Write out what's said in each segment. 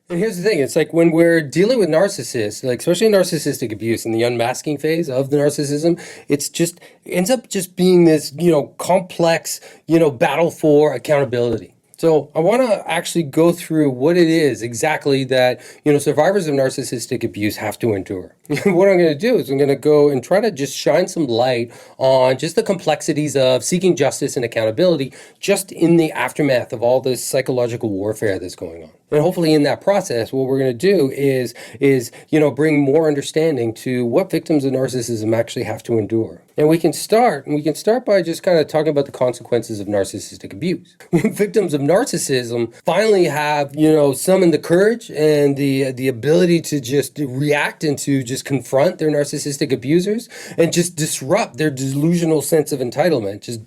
And here's the thing, it's like when we're dealing with narcissists, like especially narcissistic abuse and the unmasking phase of the narcissism, it's just ends up just being this, complex, battle for accountability. So I want to actually go through what it is exactly that, survivors of narcissistic abuse have to endure. What I'm going to do is I'm going to go and try to just shine some light on just the complexities of seeking justice and accountability just in the aftermath of all this psychological warfare that's going on. And hopefully in that process, what we're going to do is bring more understanding to what victims of narcissism actually have to endure. And we can start by just kind of talking about the consequences of narcissistic abuse. Victims of narcissism finally have, summoned the courage and the ability to just react and to just confront their narcissistic abusers and just disrupt their delusional sense of entitlement. Just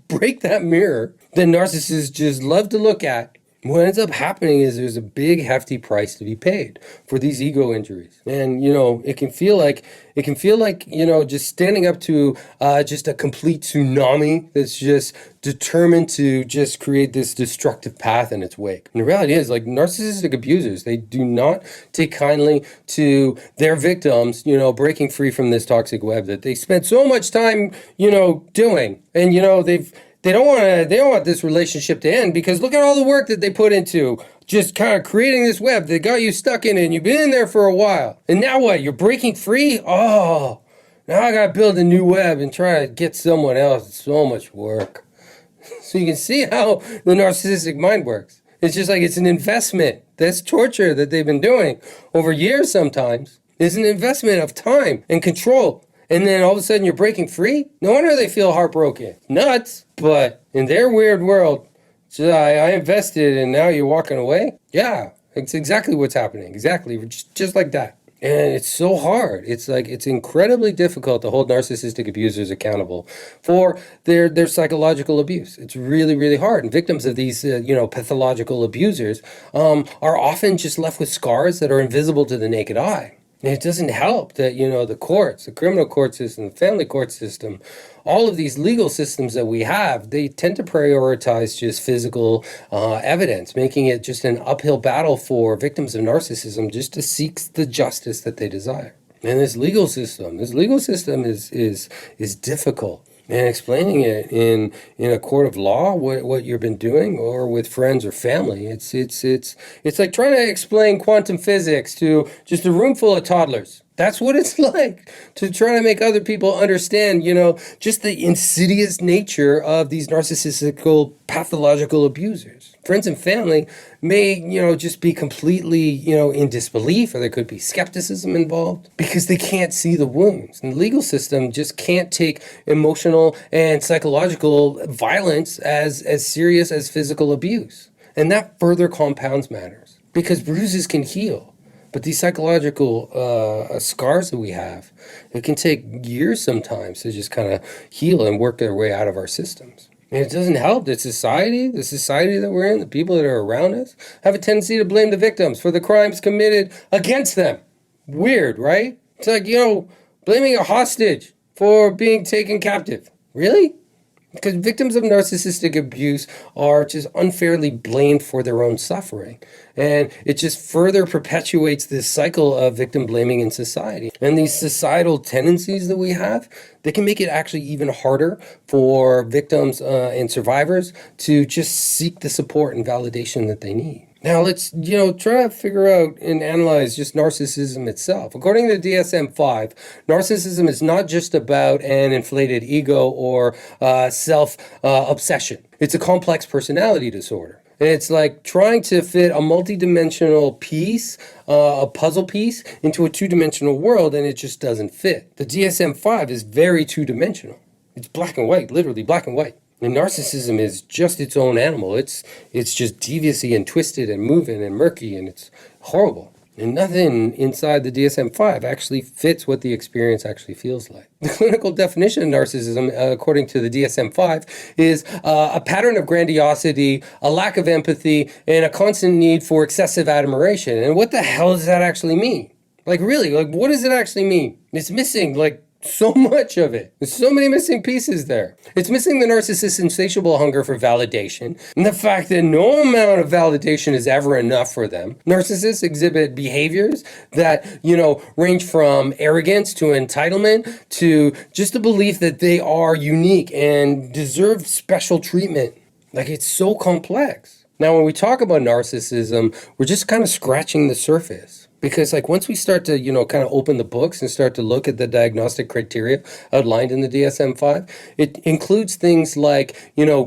break that mirror that narcissists just love to look at. What ends up happening is there's a big hefty price to be paid for these ego injuries. And, it can feel like, just standing up to just a complete tsunami that's just determined to just create this destructive path in its wake. And the reality is, like, narcissistic abusers, they do not take kindly to their victims, breaking free from this toxic web that they spent so much time, doing. And, they don't want this relationship to end because look at all the work that they put into just kind of creating this web that got you stuck in it and you've been in there for a while. And now what? You're breaking free? Oh, now I got to build a new web and try to get someone else. It's so much work. So you can see how the narcissistic mind works. It's just like it's an investment. That's torture that they've been doing over years sometimes. It's an investment of time and control. And then all of a sudden you're breaking free? No wonder they feel heartbroken. Nuts. But in their weird world, so I invested and now you're walking away? Yeah, it's exactly what's happening. Exactly. Just like that. And it's so hard. It's incredibly difficult to hold narcissistic abusers accountable for their psychological abuse. It's really, really hard. And victims of these, pathological abusers are often just left with scars that are invisible to the naked eye. And it doesn't help that, the courts, the criminal court system, the family court system, all of these legal systems that we have, they tend to prioritize just physical evidence, making it just an uphill battle for victims of narcissism just to seek the justice that they desire. And this legal system is difficult. And explaining it in a court of law, what you've been doing, or with friends or family, it's like trying to explain quantum physics to just a room full of toddlers. That's what it's like to try to make other people understand, just the insidious nature of these narcissistical pathological abusers. Friends and family may, just be completely, in disbelief, or there could be skepticism involved because they can't see the wounds. And the legal system just can't take emotional and psychological violence as serious as physical abuse. And that further compounds matters because bruises can heal. But these psychological scars that we have, it can take years sometimes to just kind of heal and work their way out of our systems. And it doesn't help that the society that we're in, the people that are around us, have a tendency to blame the victims for the crimes committed against them. Weird, right? It's like, blaming a hostage for being taken captive. Really? Because victims of narcissistic abuse are just unfairly blamed for their own suffering. And it just further perpetuates this cycle of victim blaming in society. And these societal tendencies that we have, they can make it actually even harder for victims and survivors to just seek the support and validation that they need. Now let's, try to figure out and analyze just narcissism itself. According to DSM-5, narcissism is not just about an inflated ego or self-obsession. It's a complex personality disorder. And it's like trying to fit a multi-dimensional piece, a puzzle piece, into a two-dimensional world, and it just doesn't fit. The DSM-5 is very two-dimensional. It's black and white, literally black and white. And narcissism is just its own animal. It's just deviously and twisted and moving and murky, and it's horrible. And nothing inside the DSM-5 actually fits what the experience actually feels like. The clinical definition of narcissism, according to the DSM-5, is a pattern of grandiosity, a lack of empathy, and a constant need for excessive admiration. And what the hell does that actually mean? Like, really, what does it actually mean? It's missing, So much of it. There's so many missing pieces there. It's missing the narcissist's insatiable hunger for validation and the fact that no amount of validation is ever enough for them. Narcissists exhibit behaviors that, range from arrogance to entitlement to just the belief that they are unique and deserve special treatment. Like, it's so complex. Now, when we talk about narcissism, we're just kind of scratching the surface. Because once we start to, kind of open the books and start to look at the diagnostic criteria outlined in the DSM-5, it includes things like,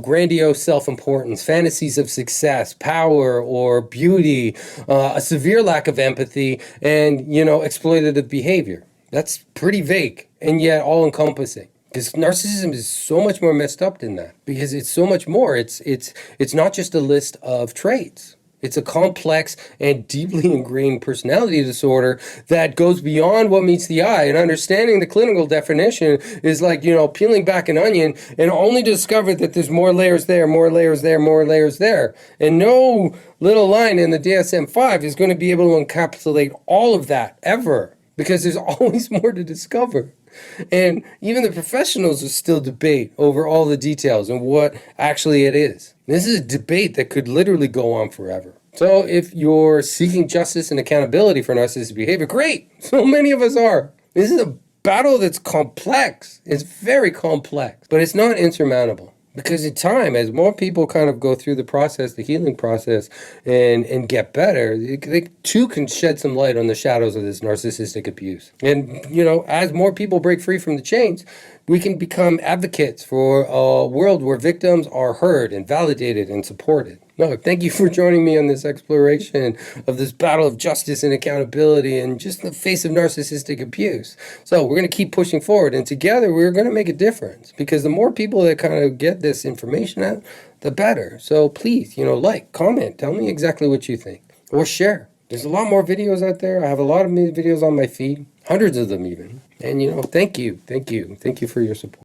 grandiose self-importance, fantasies of success, power or beauty, a severe lack of empathy, and, exploitative behavior. That's pretty vague and yet all-encompassing. Because narcissism is so much more messed up than that. Because it's so much more. It's not just a list of traits. It's a complex and deeply ingrained personality disorder that goes beyond what meets the eye. And understanding the clinical definition is like, peeling back an onion and only discover that there's more layers there, more layers there, more layers there. And no little line in the DSM-5 is going to be able to encapsulate all of that ever, because there's always more to discover. And even the professionals will still debate over all the details and what actually it is. This is a debate that could literally go on forever. So if you're seeking justice and accountability for narcissistic behavior, great. So many of us are. This is a battle that's complex. It's very complex, but it's not insurmountable. Because in time, as more people kind of go through the process, the healing process, and get better, they too can shed some light on the shadows of this narcissistic abuse. And, as more people break free from the chains, we can become advocates for a world where victims are heard and validated and supported. No, thank you for joining me on this exploration of this battle of justice and accountability and just the face of narcissistic abuse. So we're going to keep pushing forward, and together we're going to make a difference, because the more people that kind of get this information out, the better. So please, like, comment, tell me exactly what you think, or share. There's a lot more videos out there. I have a lot of videos on my feed, hundreds of them even. And, thank you for your support.